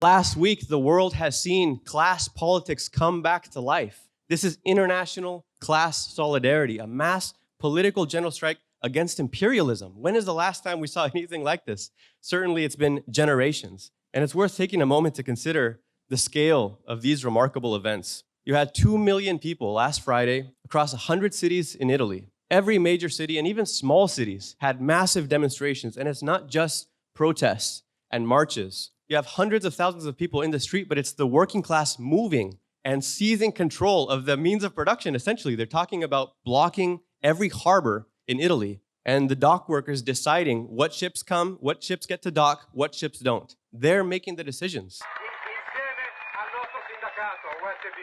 Last week, the world has seen class politics come back to life. This is international class solidarity, a mass political general strike against imperialism. When is the last time we saw anything like this? Certainly, it's been generations. And it's worth taking a moment to consider the scale of these remarkable events. You had 2 million people last Friday across 100 cities in Italy. Every major city and even small cities had massive demonstrations. And it's not just protests and marches. You have hundreds of thousands of people in the street, but it's the working class moving and seizing control of the means of production, essentially. They're talking about blocking every harbor in Italy and the dock workers deciding what ships come, what ships get to dock, what ships don't. They're making the decisions. Insieme al nostro sindacato USB,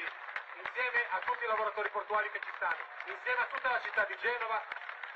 insieme a tutti i lavoratori portuali che ci stanno, insieme a tutta la città di Genova,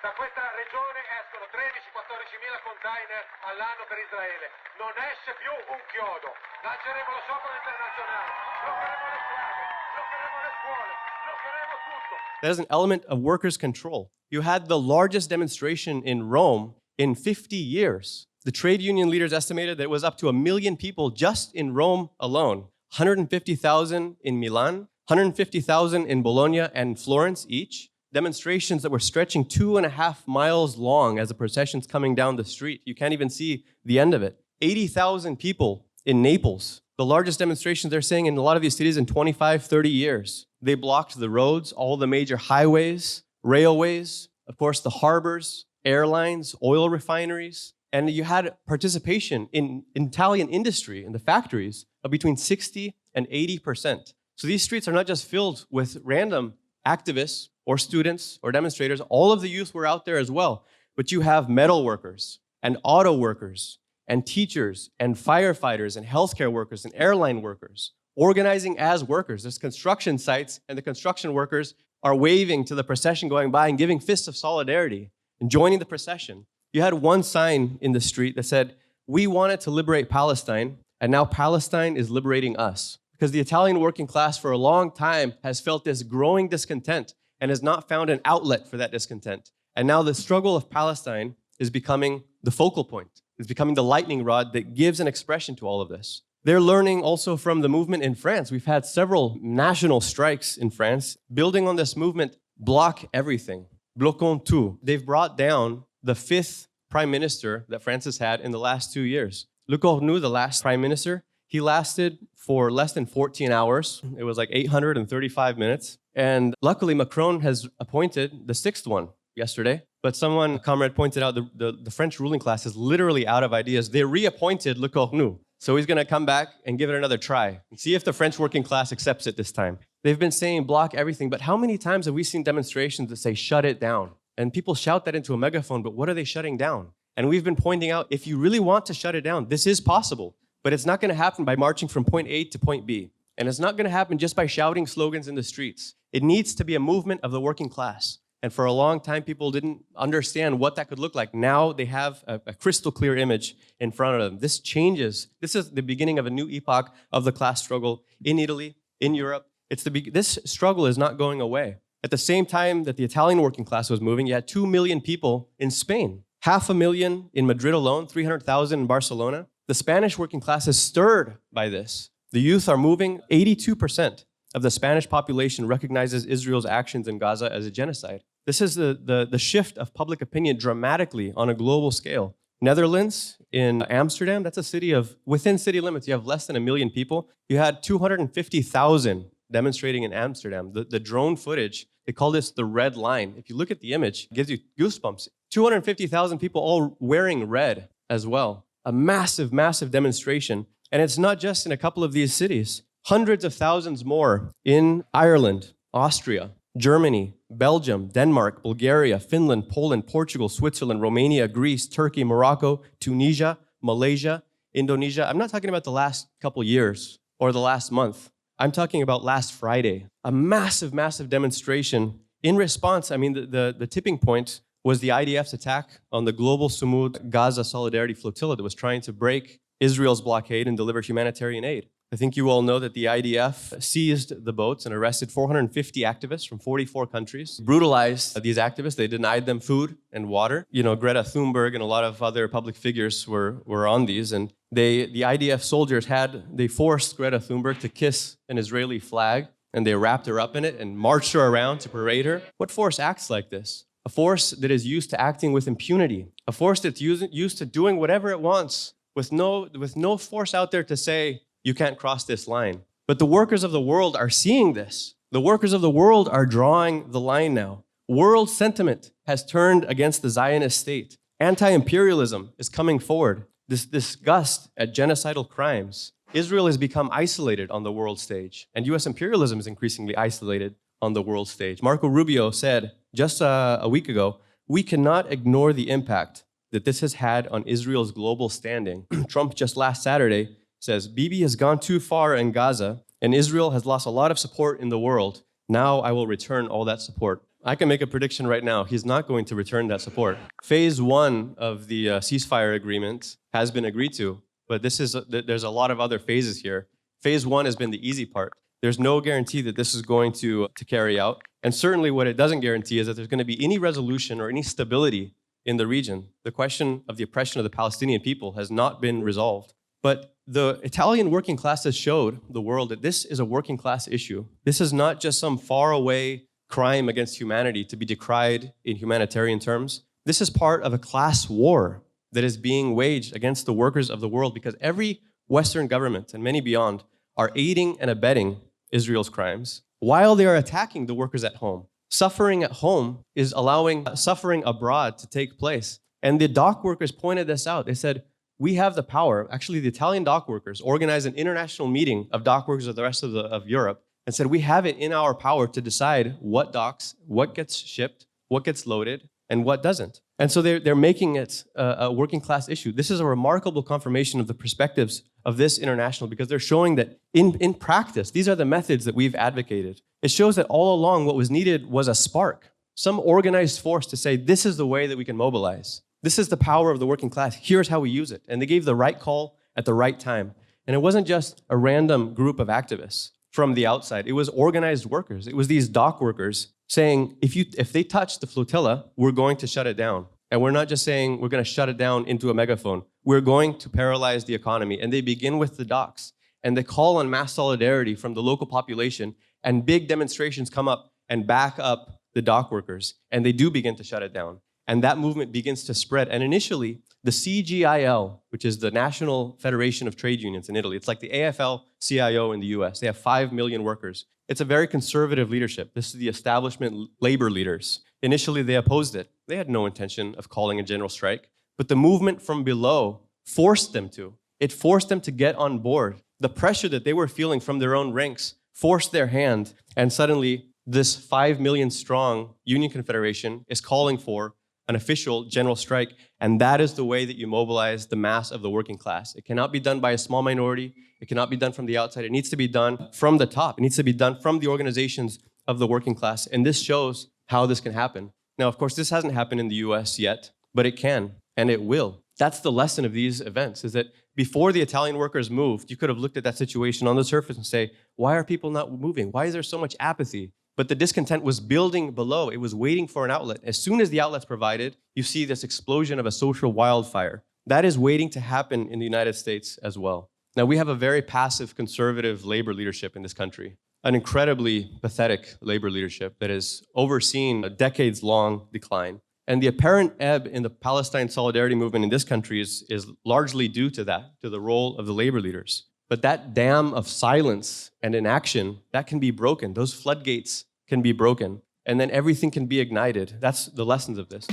da questa regione escono 13-14 mila container all'anno per Israele. Non esce più un chiodo. Lanceremo lo sciopero internazionale, bloccheremo le strade, bloccheremo le scuole, bloccheremo tutto. That is an element of workers' control. You had the largest demonstration in Rome in 50 years. The trade union leaders estimated that it was up to 1 million people just in Rome alone. 150,000 in Milan, 150,000 in Bologna and Florence each. Demonstrations that were stretching 2.5 miles long as the procession's coming down the street. You can't even see the end of it. 80,000 people in Naples. The largest demonstrations they're saying in a lot of these cities in 25, 30 years. They blocked the roads, all the major highways, railways, of course, the harbors, airlines, oil refineries. And you had participation in Italian industry, in the factories, of between 60 and 80%. So these streets are not just filled with random activists or students or demonstrators. All of the youth were out there as well. But you have metal workers and auto workers and teachers and firefighters and healthcare workers and airline workers organizing as workers. There's construction sites, and the construction workers are waving to the procession going by and giving fists of solidarity and joining the procession. You had one sign in the street that said, "We wanted to liberate Palestine, and now Palestine is liberating us." Because the Italian working class for a long time has felt this growing discontent and has not found an outlet for that discontent. And now the struggle of Palestine is becoming the focal point. It's becoming the lightning rod that gives an expression to all of this. They're learning also from the movement in France. We've had several national strikes in France. Building on this movement, block everything. Bloquons tout. They've brought down the 5th prime minister that France has had in the last 2 years. Le Cornu, the last prime minister, he lasted for less than 14 hours. It was like 835 minutes. And luckily, Macron has appointed the 6th one yesterday. But someone, a comrade, pointed out the French ruling class is literally out of ideas. They reappointed Le Cornu. So he's going to come back and give it another try and see if the French working class accepts it this time. They've been saying block everything, but how many times have we seen demonstrations that say shut it down? And people shout that into a megaphone, but what are they shutting down? And we've been pointing out, if you really want to shut it down, this is possible. But it's not going to happen by marching from point A to point B. And it's not going to happen just by shouting slogans in the streets. It needs to be a movement of the working class. And for a long time, people didn't understand what that could look like. Now they have a crystal clear image in front of them. This changes. This is the beginning of a new epoch of the class struggle in Italy, in Europe. This struggle is not going away. At the same time that the Italian working class was moving, you had 2 million people in Spain. 500,000 in Madrid alone, 300,000 in Barcelona. The Spanish working class is stirred by this. The youth are moving. 82% of the Spanish population recognizes Israel's actions in Gaza as a genocide. This is the shift of public opinion dramatically on a global scale. Netherlands, in Amsterdam, that's a city within city limits, you have less than 1 million people. You had 250,000 demonstrating in Amsterdam. The drone footage, they call this the red line. If you look at the image, it gives you goosebumps. 250,000 people all wearing red as well. A massive, massive demonstration. And it's not just in a couple of these cities. Hundreds of thousands more in Ireland, Austria, Germany, Belgium, Denmark, Bulgaria, Finland, Poland, Portugal, Switzerland, Romania, Greece, Turkey, Morocco, Tunisia, Malaysia, Indonesia. I'm not talking about the last couple years or the last month. I'm talking about last Friday. A massive, massive demonstration in response. I mean, the tipping point was the IDF's attack on the global Sumud Gaza Solidarity Flotilla that was trying to break Israel's blockade and deliver humanitarian aid. I think you all know that the IDF seized the boats and arrested 450 activists from 44 countries, brutalized these activists. They denied them food and water. You know, Greta Thunberg and a lot of other public figures were on these. And the IDF soldiers they forced Greta Thunberg to kiss an Israeli flag, and they wrapped her up in it and marched her around to parade her. What force acts like this? A force that is used to acting with impunity. A force that's used to doing whatever it wants with no force out there to say, you can't cross this line. But the workers of the world are seeing this. The workers of the world are drawing the line now. World sentiment has turned against the Zionist state. Anti-imperialism is coming forward. This disgust at genocidal crimes. Israel has become isolated on the world stage, and US imperialism is increasingly isolated on the world stage. Marco Rubio said just a week ago, we cannot ignore the impact that this has had on Israel's global standing. Trump just last Saturday says, Bibi has gone too far in Gaza, and Israel has lost a lot of support in the world. Now I will return all that support. I can make a prediction right now. He's not going to return that support. Phase 1 of the ceasefire agreement has been agreed to, but there's a lot of other phases here. Phase 1 has been the easy part. There's no guarantee that this is going to carry out. And certainly what it doesn't guarantee is that there's going to be any resolution or any stability in the region. The question of the oppression of the Palestinian people has not been resolved. But the Italian working class has showed the world that this is a working class issue. This is not just some faraway crime against humanity to be decried in humanitarian terms. This is part of a class war that is being waged against the workers of the world because every Western government, and many beyond, are aiding and abetting Israel's crimes while they are attacking the workers at home. Suffering at home is allowing suffering abroad to take place. And the dock workers pointed this out. They said, we have the power. Actually, the Italian dock workers organized an international meeting of dock workers of the rest of Europe and said, we have it in our power to decide what docks, what gets shipped, what gets loaded, and what doesn't. And so they're making it a working class issue. This is a remarkable confirmation of the perspectives of this international because they're showing that in practice, these are the methods that we've advocated. It shows that all along what was needed was a spark, some organized force to say, this is the way that we can mobilize. This is the power of the working class. Here's how we use it. And they gave the right call at the right time. And it wasn't just a random group of activists from the outside. It was organized workers. It was these dock workers saying, if they touch the flotilla, we're going to shut it down. And we're not just saying we're going to shut it down into a megaphone. We're going to paralyze the economy. And they begin with the docks. And they call on mass solidarity from the local population. And big demonstrations come up and back up the dock workers. And they do begin to shut it down. And that movement begins to spread. And initially, the CGIL, which is the National Federation of Trade Unions in Italy, it's like the AFL-CIO in the US. They have 5 million workers. It's a very conservative leadership. This is the establishment labor leaders. Initially, they opposed it. They had no intention of calling a general strike. But the movement from below forced them to. It forced them to get on board. The pressure that they were feeling from their own ranks forced their hand. And suddenly, this 5 million strong union confederation is calling for an official general strike, and that is the way that you mobilize the mass of the working class. It cannot be done by a small minority. It cannot be done from the outside. It needs to be done from the top. It needs to be done from the organizations of the working class, and this shows how this can happen. Now, of course, this hasn't happened in the US yet, but it can, and it will. That's the lesson of these events, is that before the Italian workers moved, you could have looked at that situation on the surface and say, why are people not moving? Why is there so much apathy? But the discontent was building below. It was waiting for an outlet. As soon as the outlet's provided, you see this explosion of a social wildfire. That is waiting to happen in the United States as well. Now, we have a very passive, conservative labor leadership in this country, an incredibly pathetic labor leadership that has overseen a decades-long decline. And the apparent ebb in the Palestine solidarity movement in this country is largely due to that, to the role of the labor leaders. But that dam of silence and inaction, that can be broken. Those floodgates can be broken. And then everything can be ignited. That's the lessons of this.